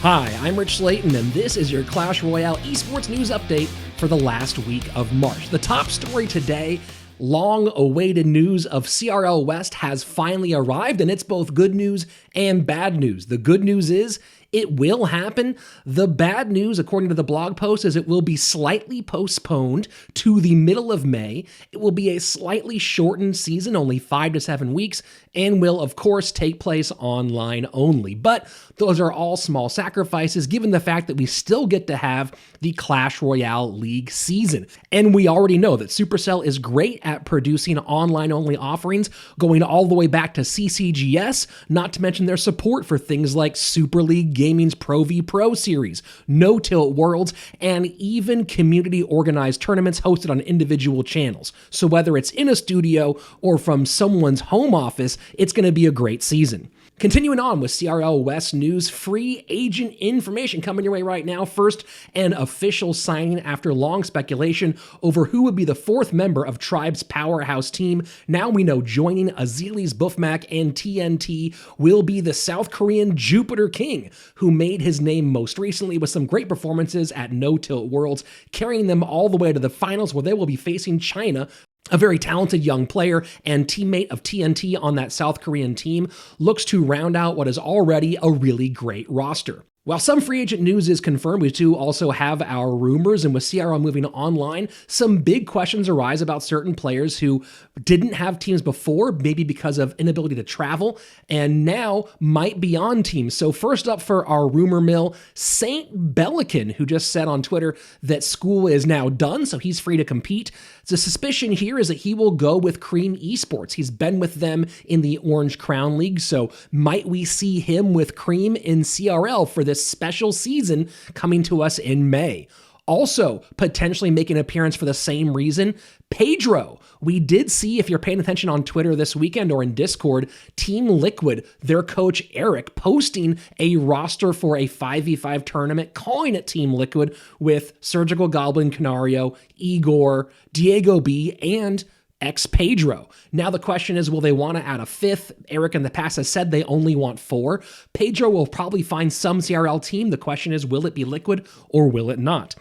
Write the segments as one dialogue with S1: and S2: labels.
S1: Hi, I'm Rich Slaton, and this is your Clash Royale Esports news update for the last week of March. The top story today, long-awaited news of CRL West has finally arrived, and it's both good news and bad news. The good news is it will happen. The bad news, according to the blog post, is it will be slightly postponed to the middle of May. It will be a slightly shortened season, only 5 to 7 weeks, and will, of course, take place online only. But those are all small sacrifices, given the fact that we still get to have the Clash Royale League season. And we already know that Supercell is great at producing online-only offerings, going all the way back to CCGS, not to mention their support for things like Super League Gaming's Pro v Pro series, No Tilt Worlds, and even community-organized tournaments hosted on individual channels. So whether it's in a studio or from someone's home office, it's going to be a great season. Continuing on with CRL West news, free agent information coming your way right now. First, an official signing after long speculation over who would be the fourth member of Tribe's powerhouse team. Now we know joining Azili's Buffmac and TNT will be the South Korean Jupiter King, who made his name most recently with some great performances at No Tilt Worlds, carrying them all the way to the finals where they will be facing China. A very talented young player and teammate of TNT on that South Korean team looks to round out what is already a really great roster. While some free agent news is confirmed, we too also have our rumors, and with CRL moving online, some big questions arise about certain players who didn't have teams before, maybe because of inability to travel, and now might be on teams. So first up for our rumor mill, Saint Belican, who just said on Twitter that school is now done, so he's free to compete. The suspicion here is that he will go with Cream Esports. He's been with them in the Orange Crown League, so might we see him with Cream in CRL for this special season coming to us in May? Also, potentially making an appearance for the same reason, Pedro. We did see, if you're paying attention on Twitter this weekend or in Discord, Team Liquid, their coach Eric, posting a roster for a 5v5 tournament, calling it Team Liquid, with Surgical Goblin Canario, Igor, Diego B, and ex-Pedro. Now the question is, will they want to add a fifth? Eric in the past has said they only want 4. Pedro will probably find some CRL team. The question is, will it be Liquid or will it not?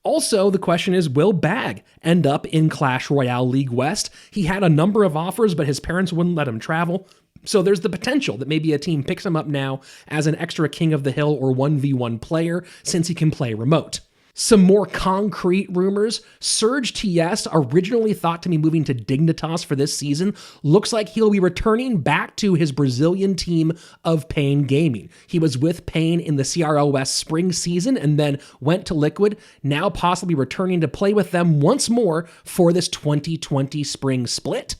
S1: Also, the question is, will Bag end up in Clash Royale League West? He had a number of offers, but his parents wouldn't let him travel. So there's the potential that maybe a team picks him up now as an extra King of the Hill or 1v1 player, since he can play remote. Some more concrete rumors. Surge TS, originally thought to be moving to Dignitas for this season, looks like he'll be returning back to his Brazilian team of Pain Gaming. He was with Pain in the CRL West spring season and then went to Liquid, now possibly returning to play with them once more for this 2020 spring split.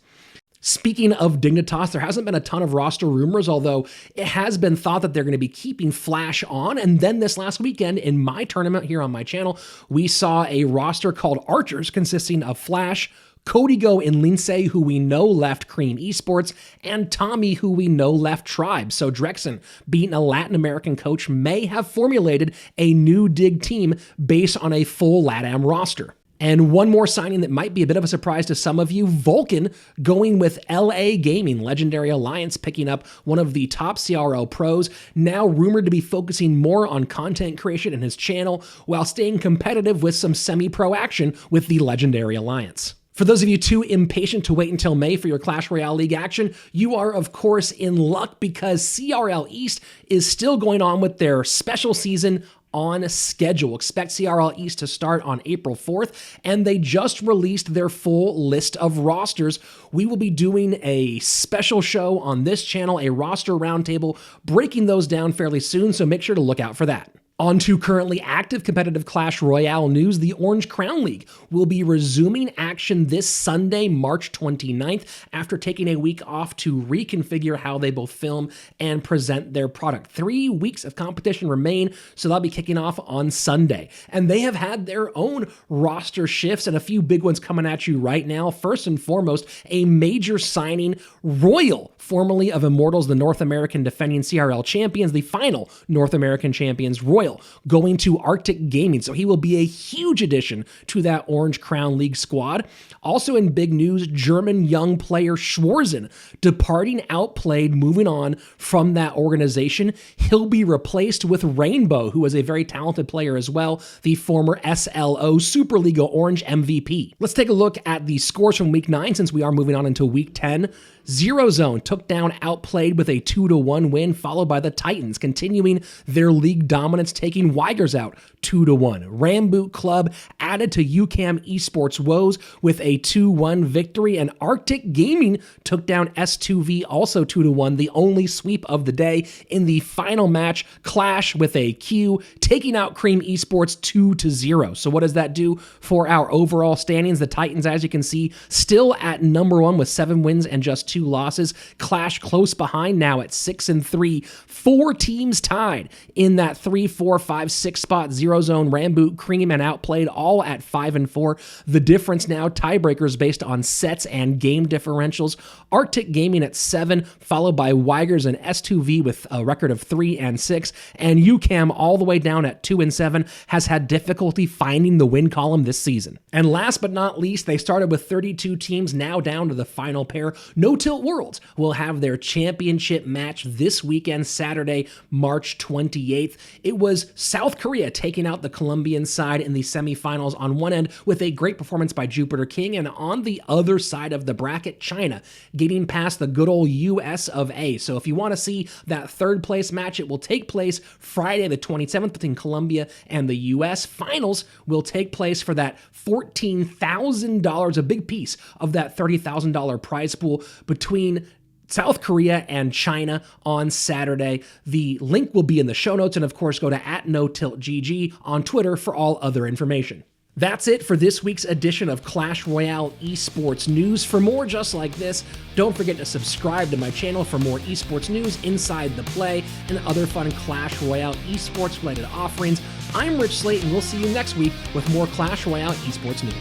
S1: Speaking of Dignitas, there hasn't been a ton of roster rumors, although it has been thought that they're going to be keeping Flash on. And then this last weekend in my tournament here on my channel, we saw a roster called Archers consisting of Flash, Codigo and Lindsay, who we know left Cream Esports, and Tommy, who we know left Tribe. So Drexen, being a Latin American coach, may have formulated a new Dig team based on a full LATAM roster. And one more signing that might be a bit of a surprise to some of you, Vulcan going with LA Gaming, Legendary Alliance, picking up one of the top CRL pros, now rumored to be focusing more on content creation in his channel while staying competitive with some semi-pro action with the Legendary Alliance. For those of you too impatient to wait until May for your Clash Royale League action, you are of course in luck, because CRL East is still going on with their special season on schedule. Expect CRL East to start on April 4th, and they just released their full list of rosters. We will be doing a special show on this channel, a roster roundtable, breaking those down fairly soon, so make sure to look out for that. On to currently active competitive Clash Royale news, the Orange Crown League will be resuming action this Sunday, March 29th, after taking a week off to reconfigure how they both film and present their product. 3 weeks of competition remain, so they'll be kicking off on Sunday. And they have had their own roster shifts and a few big ones coming at you right now. First and foremost, a major signing, Royale, formerly of Immortals, the North American defending CRL champions, the final North American champions, Royale Royale going to Arctic Gaming, so he will be a huge addition to that Orange Crown League squad. Also in big news, German young player Schwarzen departing Outplayed, moving on from that organization. He'll be replaced with Rainbow, who is a very talented player as well, the former SLO Superliga Orange MVP. Let's take a look at the scores from Week 9 since we are moving on into Week 10. Zero Zone took down Outplayed with a 2-1 win, followed by the Titans, continuing their league dominance, taking Weigers out 2-1. Ramboot Club added to UCAM Esports woes with a 2-1 victory, and Arctic Gaming took down S2V also 2-1, the only sweep of the day in the final match. Clash with a Q, taking out Cream Esports 2-0. So what does that do for our overall standings? The Titans, as you can see, still at number 1 with 7 wins and just 2 losses. Clash close behind now at 6-3. 4 teams tied in that 3, 4, 5, 6 spot. Zero Zone, Ramboot, Cream, and Outplayed all at 5-4. The difference now, tiebreakers based on sets and game differentials. Arctic Gaming at 7, followed by Weigers and S2V with a record of 3-6. And UCAM all the way down at 2-7 has had difficulty finding the win column this season. And last but not least, they started with 32 teams, now down to the final pair. No Tilt Worlds will have their championship match this weekend, Saturday, March 28th. It was South Korea taking out the Colombian side in the semifinals on one end with a great performance by Jupiter King, and on the other side of the bracket, China getting past the good old US of A. So if you want to see that third place match, it will take place Friday the 27th between Colombia and the US. Finals will take place for that $14,000, a big piece of that $30,000 prize pool between South Korea and China on Saturday. The link will be in the show notes, and of course go to @NoTiltGG on Twitter for all other information. That's it for this week's edition of Clash Royale Esports News. For more just like this, don't forget to subscribe to my channel for more esports news, inside the play, and other fun Clash Royale esports related offerings. I'm Rich Slaton. We'll see you next week with more Clash Royale Esports news.